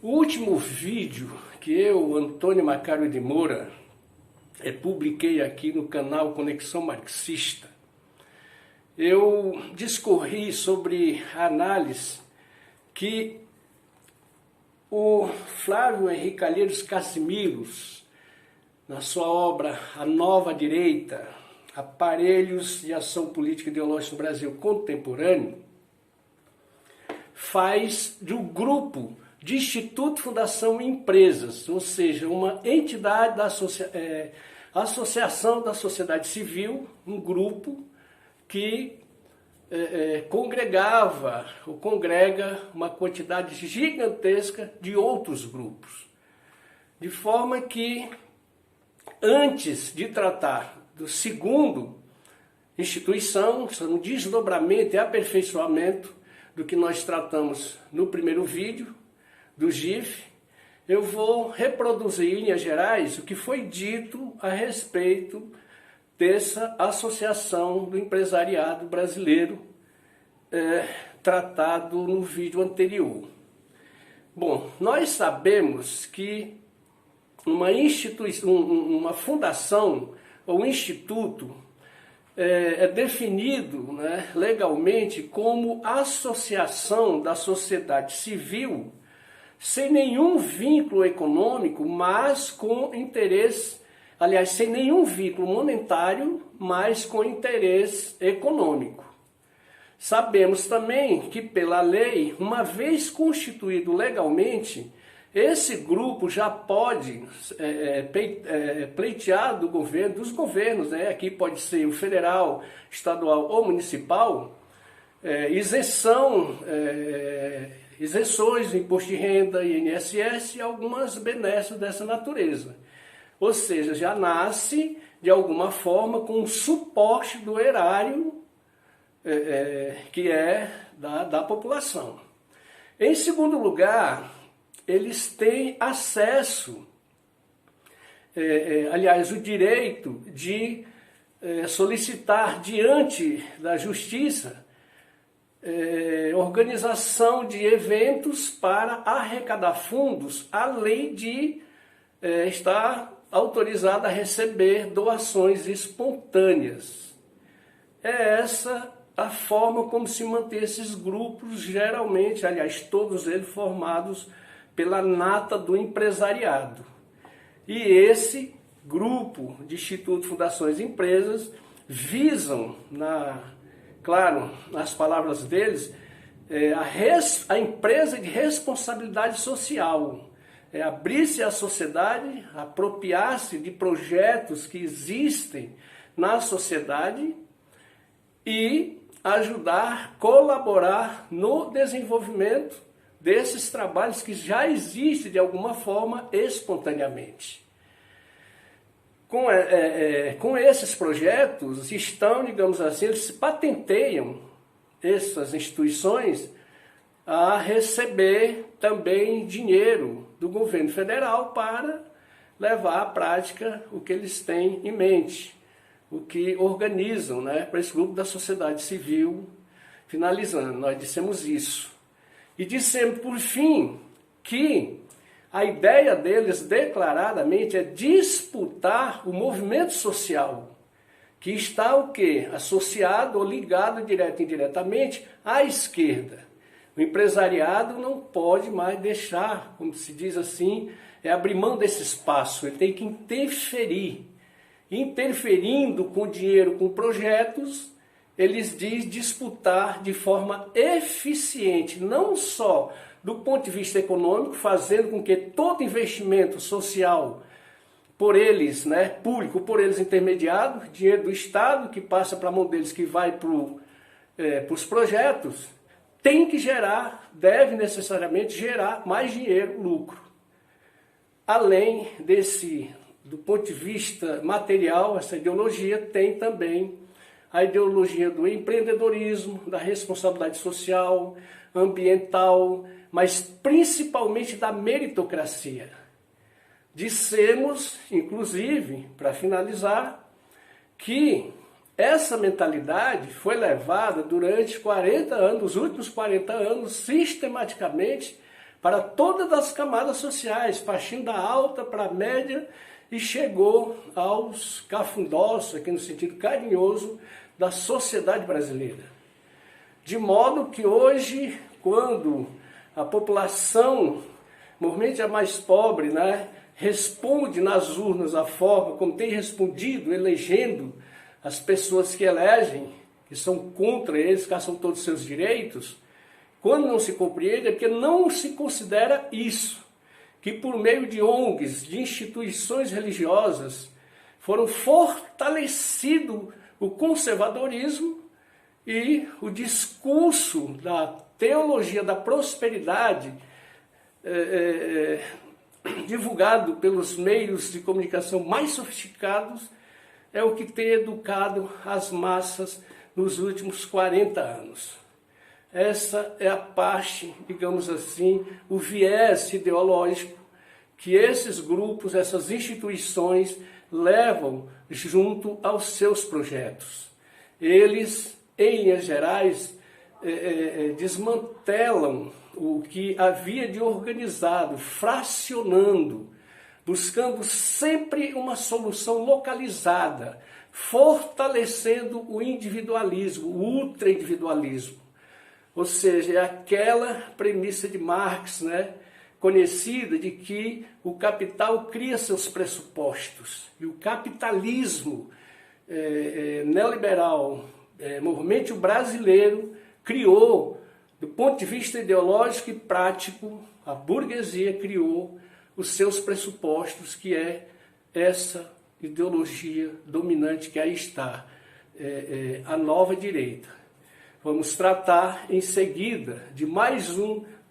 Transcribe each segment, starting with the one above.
O último vídeo que eu, Antônio Macário de Moura, publiquei aqui no canal Conexão Marxista, eu discorri sobre a análise que o Flávio Henrique Calheiros Cassimiros, na sua obra A Nova Direita, Aparelhos de Ação Política e Ideológica no Brasil Contemporâneo, faz de um grupo de Instituto Fundação Empresas, ou seja, uma entidade da associação da sociedade civil, um grupo que congregava ou congrega uma quantidade gigantesca de outros grupos. De forma que, antes de tratar do segundo instituição, no desdobramento e aperfeiçoamento do que nós tratamos no primeiro vídeo, do GIF, eu vou reproduzir em linhas gerais o que foi dito a respeito dessa associação do empresariado brasileiro tratado no vídeo anterior. Bom, nós sabemos que uma instituição, uma fundação ou instituto é definido, né, legalmente como associação da sociedade civil sem nenhum vínculo econômico, mas com interesse, aliás, sem nenhum vínculo monetário, mas com interesse econômico. Sabemos também que, pela lei, uma vez constituído legalmente, esse grupo já pode pleitear do governo, dos governos, né? Aqui pode ser o federal, estadual ou municipal, isenções do imposto de renda, INSS e algumas benesses dessa natureza. Ou seja, já nasce de alguma forma com um suporte do erário que é da população. Em segundo lugar, eles têm acesso, aliás, o direito de solicitar diante da justiça organização de eventos para arrecadar fundos, além de estar autorizado a receber doações espontâneas. É essa a forma como se mantém esses grupos, geralmente, aliás, todos eles formados pela nata do empresariado. E esse grupo de Instituto Fundações e Empresas visam, claro, nas palavras deles, a empresa de responsabilidade social, abrir-se à sociedade, apropriar-se de projetos que existem na sociedade e ajudar, colaborar no desenvolvimento desses trabalhos que já existem de alguma forma espontaneamente. Com esses projetos estão, digamos assim, eles patenteiam essas instituições a receber também dinheiro do governo federal para levar à prática o que eles têm em mente, o que organizam, né, para esse grupo da sociedade civil. Finalizando, nós dissemos isso. E dissemos, por fim, que a ideia deles declaradamente é disputar o movimento social, que está o quê? Associado ou ligado direto e indiretamente à esquerda. O empresariado não pode mais deixar, como se diz assim, abrir mão desse espaço, ele tem que interferir. Interferindo com dinheiro, com projetos, eles dizem disputar de forma eficiente, não só do ponto de vista econômico, fazendo com que todo investimento social por eles, né, público, por eles intermediado, dinheiro do Estado que passa para a mão deles, que vai para os projetos, tem que gerar, deve necessariamente gerar mais dinheiro, lucro. Além do ponto de vista material, essa ideologia tem também a ideologia do empreendedorismo, da responsabilidade social, ambiental, mas principalmente da meritocracia. Dissemos, inclusive, para finalizar, que essa mentalidade foi levada durante 40 anos, os últimos 40 anos, sistematicamente, para todas as camadas sociais, partindo da alta para a média, e chegou aos cafundós, aqui no sentido carinhoso, da sociedade brasileira. De modo que hoje, quando a população, normalmente a mais pobre, né, responde nas urnas a forma como tem respondido, elegendo as pessoas que elegem, que são contra eles, caçam todos os seus direitos, quando não se compreende é porque não se considera isso, que por meio de ONGs, de instituições religiosas, foram fortalecido o conservadorismo e o discurso da teologia da prosperidade, divulgado pelos meios de comunicação mais sofisticados, é o que tem educado as massas nos últimos 40 anos. Essa é a parte, digamos assim, o viés ideológico que esses grupos, essas instituições levam junto aos seus projetos. Eles, em linhas gerais, desmantelam o que havia de organizado, fracionando, buscando sempre uma solução localizada, fortalecendo o individualismo, o ultra-individualismo. Ou seja, é aquela premissa de Marx, né, conhecida, de que o capital cria seus pressupostos. E o capitalismo neoliberal, movimento brasileiro, criou, do ponto de vista ideológico e prático, a burguesia criou os seus pressupostos, que é essa ideologia dominante que aí está, a nova direita. Vamos tratar em seguida de mais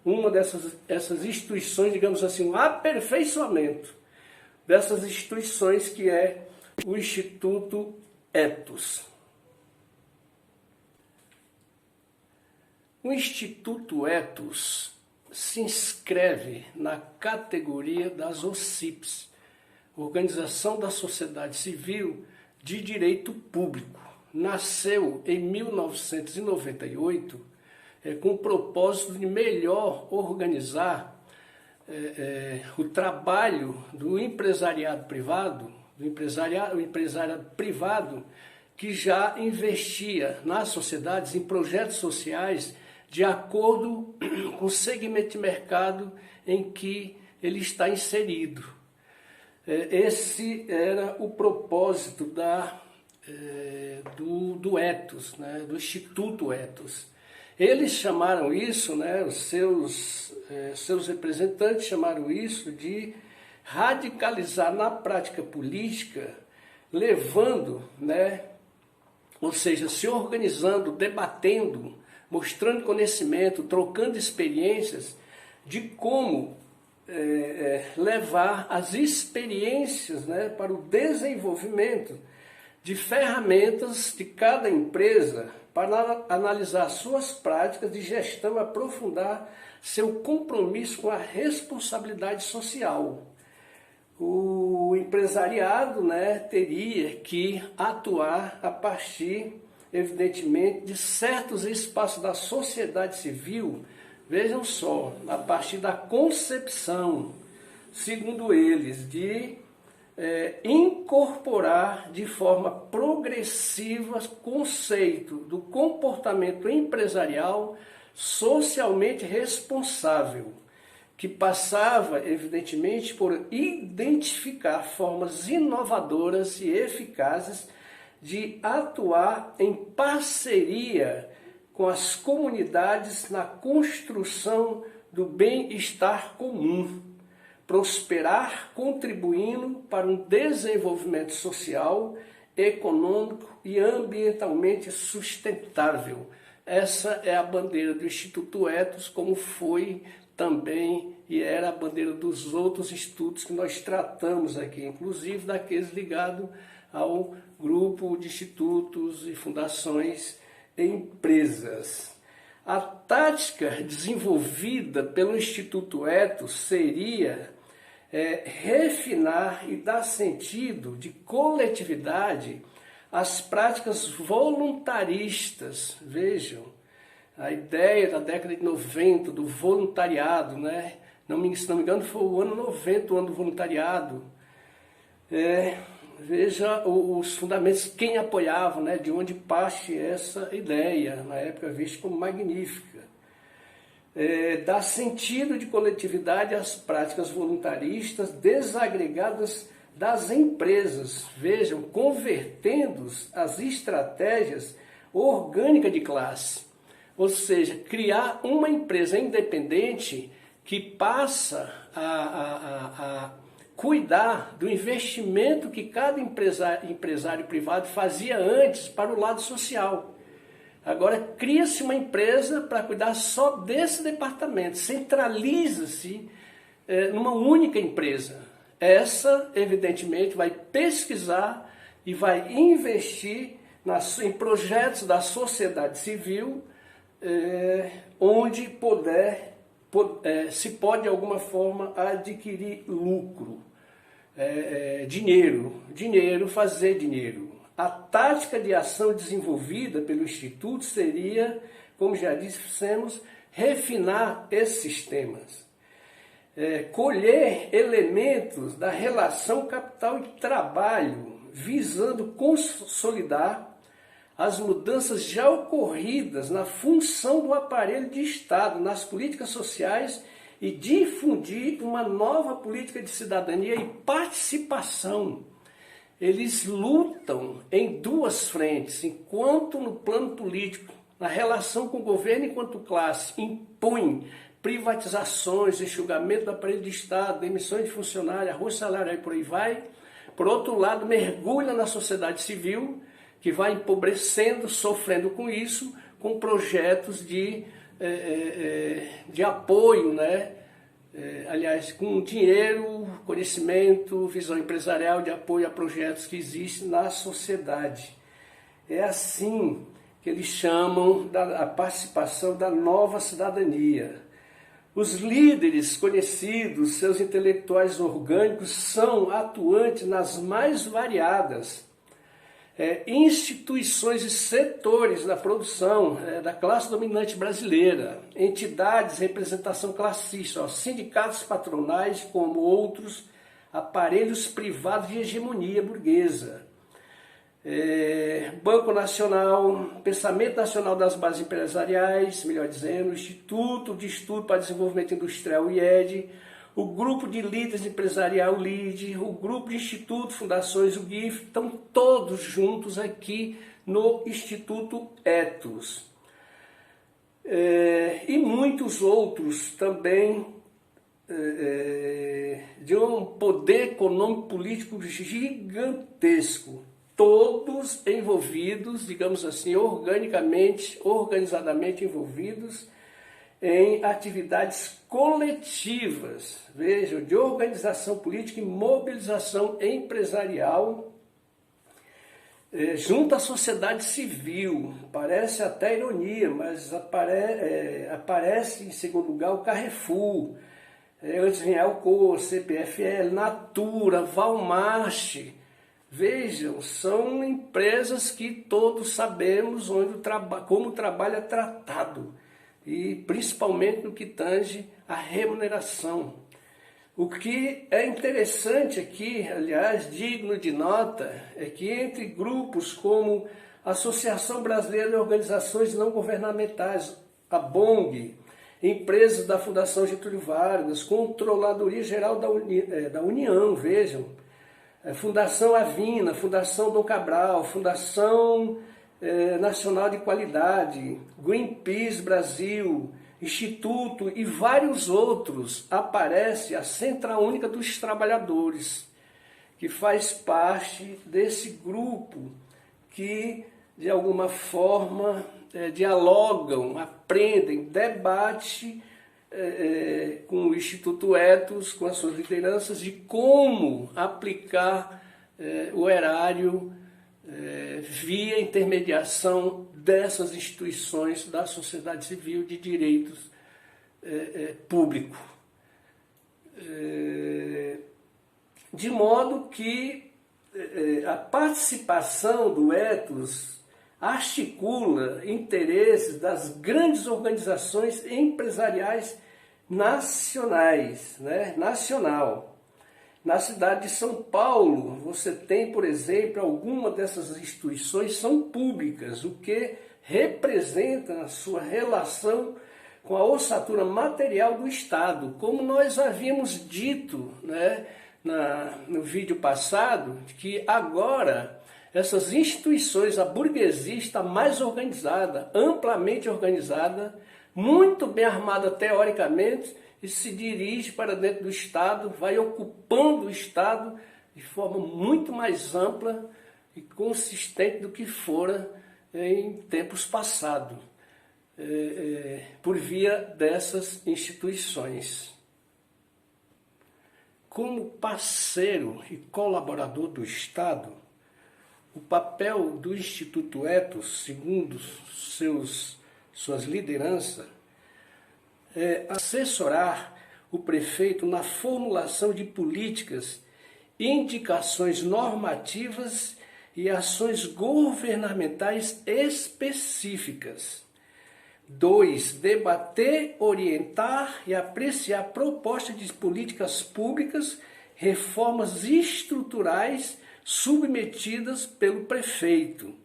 uma dessas instituições, digamos assim, um aperfeiçoamento dessas instituições, que é o Instituto Ethos. O Instituto Ethos se inscreve na categoria das OSCIPs, Organização da Sociedade Civil de Direito Público. Nasceu em 1998 com o propósito de melhor organizar o trabalho do empresariado privado, o empresariado privado que já investia nas sociedades em projetos sociais de acordo com o segmento de mercado em que ele está inserido. Esse era o propósito do Ethos, né, do Instituto Ethos. Eles chamaram isso, né, os seus representantes chamaram isso de radicalizar na prática política, levando, né, ou seja, se organizando, debatendo, mostrando conhecimento, trocando experiências de como levar as experiências, né, para o desenvolvimento de ferramentas de cada empresa para analisar suas práticas de gestão, aprofundar seu compromisso com a responsabilidade social. O empresariado, né, teria que atuar a partir, evidentemente, de certos espaços da sociedade civil, vejam só, a partir da concepção, segundo eles, de incorporar de forma progressiva o conceito do comportamento empresarial socialmente responsável, que passava, evidentemente, por identificar formas inovadoras e eficazes de atuar em parceria com as comunidades na construção do bem-estar comum, prosperar contribuindo para um desenvolvimento social, econômico e ambientalmente sustentável. Essa é a bandeira do Instituto Ethos, como foi também e era a bandeira dos outros institutos que nós tratamos aqui, inclusive daqueles ligados ao grupo de institutos e fundações e empresas. A tática desenvolvida pelo Instituto Ethos seria refinar e dar sentido de coletividade às práticas voluntaristas, vejam, a ideia da década de 90 do voluntariado, né? Se não me engano, foi o ano 90, o ano do voluntariado. Veja os fundamentos, quem apoiava, né? De onde parte essa ideia, na época vista como magnífica. Dá sentido de coletividade às práticas voluntaristas desagregadas das empresas, vejam, convertendo as estratégias orgânicas de classe, ou seja, criar uma empresa independente que passa a cuidar do investimento que cada empresário privado fazia antes para o lado social. Agora cria-se uma empresa para cuidar só desse departamento, centraliza-se numa única empresa. Essa, evidentemente, vai pesquisar e vai investir em projetos da sociedade civil, onde se pode de alguma forma adquirir lucro, fazer dinheiro. A tática de ação desenvolvida pelo Instituto seria, como já dissemos, refinar esses sistemas, colher elementos da relação capital e trabalho, visando consolidar as mudanças já ocorridas na função do aparelho de Estado, nas políticas sociais e difundir uma nova política de cidadania e participação. Eles lutam em duas frentes, enquanto no plano político, na relação com o governo enquanto classe, impõem privatizações, enxugamento do aparelho de Estado, demissões de funcionários, arroz salarial e por aí vai. Por outro lado, mergulha na sociedade civil, que vai empobrecendo, sofrendo com isso, com projetos de apoio, né? Aliás, com dinheiro, conhecimento, visão empresarial de apoio a projetos que existem na sociedade. É assim que eles chamam a participação da nova cidadania. Os líderes conhecidos, seus intelectuais orgânicos, são atuantes nas mais variadas instituições e setores da produção da classe dominante brasileira, entidades de representação classista, sindicatos patronais, como outros aparelhos privados de hegemonia burguesa. Banco Nacional, Pensamento Nacional das Bases Empresariais, melhor dizendo, Instituto de Estudo para Desenvolvimento Industrial, IED, o Grupo de Líderes Empresarial, LIDE, o Grupo de Instituto, Fundações, o GIF, estão todos juntos aqui no Instituto Etos. E muitos outros também de um poder econômico político gigantesco, todos envolvidos, digamos assim, organizadamente envolvidos em atividades coletivas, vejam, de organização política e mobilização empresarial junto à sociedade civil. Parece até ironia, mas aparece em segundo lugar o Carrefour, antes vem a Alcoa, CPFL, Natura, Walmart. Vejam, são empresas que todos sabemos como o trabalho é tratado, e principalmente no que tange a remuneração. O que é interessante aqui, aliás, digno de nota, é que entre grupos como a Associação Brasileira de Organizações Não Governamentais, a BONG, empresas da Fundação Getúlio Vargas, Controladoria Geral da União, vejam, Fundação Avina, Fundação Dom Cabral, Fundação Nacional de Qualidade, Greenpeace Brasil, Instituto e vários outros, aparece a Central Única dos Trabalhadores, que faz parte desse grupo que, de alguma forma, dialogam, aprendem, debatem com o Instituto Etos, com as suas lideranças, de como aplicar o erário via intermediação dessas instituições da sociedade civil de direitos públicos. De modo que a participação do Etos articula interesses das grandes organizações empresariais nacionais, né? Nacional. Na cidade de São Paulo, você tem, por exemplo, algumas dessas instituições são públicas, o que representa a sua relação com a ossatura material do Estado. Como nós havíamos dito, né, no vídeo passado, que agora essas instituições, a burguesia está mais organizada, amplamente organizada, muito bem armada teoricamente, e se dirige para dentro do Estado, vai ocupando o Estado de forma muito mais ampla e consistente do que fora em tempos passados, por via dessas instituições. Como parceiro e colaborador do Estado, o papel do Instituto Ethos, segundo suas lideranças, é assessorar o prefeito na formulação de políticas, indicações normativas e ações governamentais específicas. 2. Debater, orientar e apreciar propostas de políticas públicas, reformas estruturais submetidas pelo prefeito.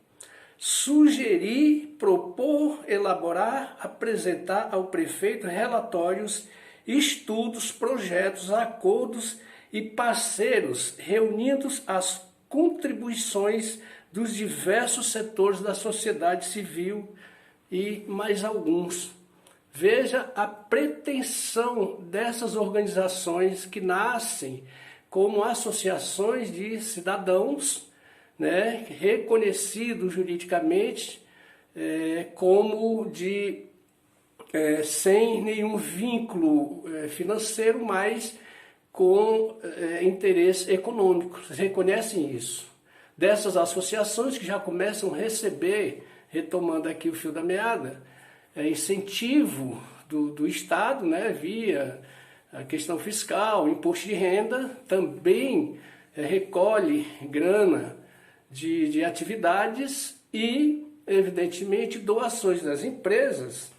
Sugerir, propor, elaborar, apresentar ao prefeito relatórios, estudos, projetos, acordos e parceiros, reunindo as contribuições dos diversos setores da sociedade civil e mais alguns. Veja a pretensão dessas organizações que nascem como associações de cidadãos, né, reconhecidos juridicamente como sem nenhum vínculo financeiro, mas com interesse econômico. Vocês reconhecem isso? Dessas associações que já começam a receber, retomando aqui o fio da meada, incentivo do Estado, né, via a questão fiscal, imposto de renda, também recolhe grana de atividades e, evidentemente, doações das empresas,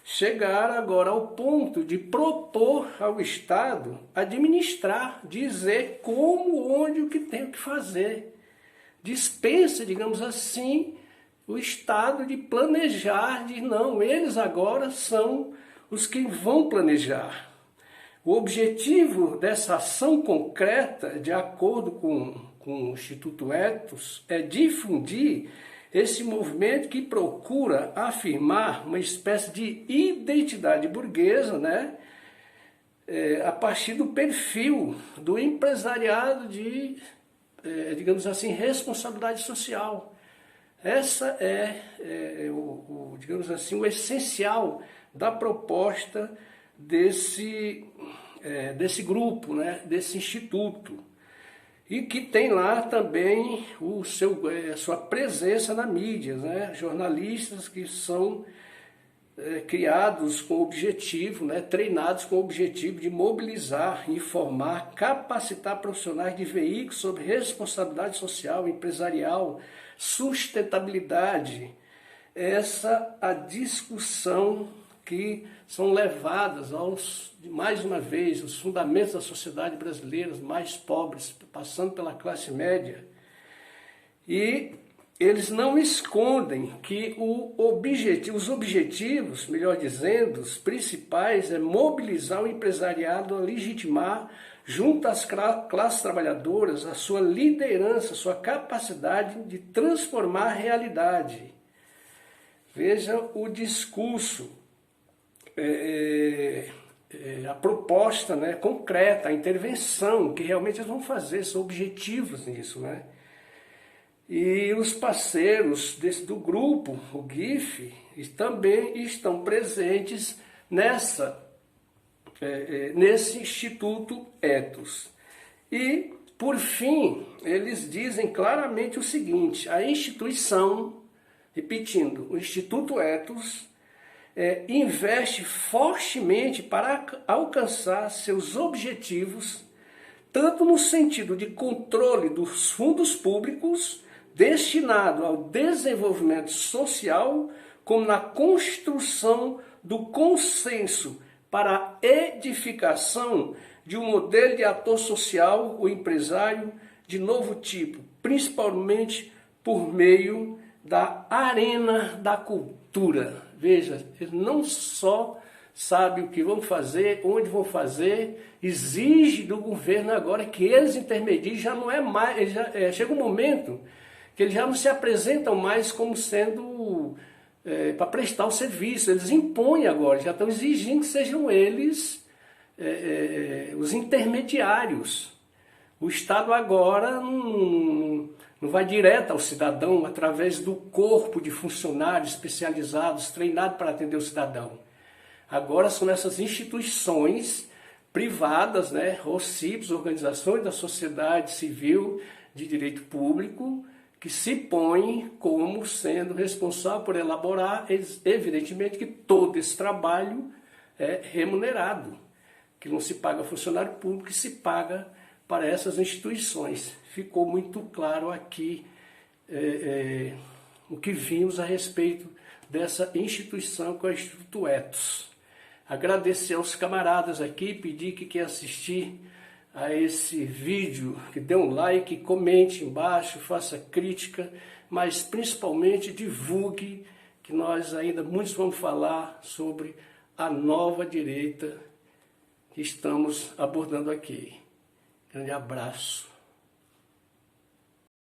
chegaram agora ao ponto de propor ao Estado administrar, dizer como, onde, o que tem que fazer. Dispensa, digamos assim, o Estado de planejar, de não, eles agora são os que vão planejar. O objetivo dessa ação concreta, de acordo com o Instituto Ethos, é difundir esse movimento que procura afirmar uma espécie de identidade burguesa, né, a partir do perfil do empresariado de, digamos assim, responsabilidade social. Essa digamos assim, o essencial da proposta desse grupo, né, desse instituto. E que tem lá também a sua presença na mídia, né? Jornalistas que são criados com o objetivo, né? Treinados com o objetivo de mobilizar, informar, capacitar profissionais de veículos sobre responsabilidade social, empresarial, sustentabilidade. Essa a discussão que são levadas mais uma vez, os fundamentos da sociedade brasileira, os mais pobres, passando pela classe média. E eles não escondem que os objetivos, melhor dizendo, os principais, é mobilizar o empresariado a legitimar, junto às classes trabalhadoras, a sua liderança, a sua capacidade de transformar a realidade. Veja o discurso, a proposta, né, concreta, a intervenção que realmente eles vão fazer, são objetivos nisso, né? E os parceiros do grupo, o GIF, também estão presentes nesse Instituto Ethos. E, por fim, eles dizem claramente o seguinte: a instituição, repetindo, o Instituto Ethos, investe fortemente para alcançar seus objetivos, tanto no sentido de controle dos fundos públicos, destinado ao desenvolvimento social, como na construção do consenso para a edificação de um modelo de ator social ou empresário de novo tipo, principalmente por meio da arena da cultura. Veja, eles não só sabem o que vão fazer, onde vão fazer, exige do governo agora que eles intermediem, já não é mais, chega um momento que eles já não se apresentam mais como sendo para prestar o serviço, eles impõem agora, já estão exigindo que sejam eles os intermediários. O Estado agora não vai direto ao cidadão através do corpo de funcionários especializados, treinados para atender o cidadão. Agora são essas instituições privadas, né, OCIPs, organizações da sociedade civil de direito público, que se põem como sendo responsável por elaborar, evidentemente que todo esse trabalho é remunerado, que não se paga funcionário público, que se paga para essas instituições. Ficou muito claro aqui o que vimos a respeito dessa instituição que é o Instituto Ethos. Agradecer aos camaradas aqui, pedir que quem assistir a esse vídeo, que dê um like, comente embaixo, faça crítica, mas principalmente divulgue, que nós ainda muitos vamos falar sobre a nova direita que estamos abordando aqui. Grande abraço.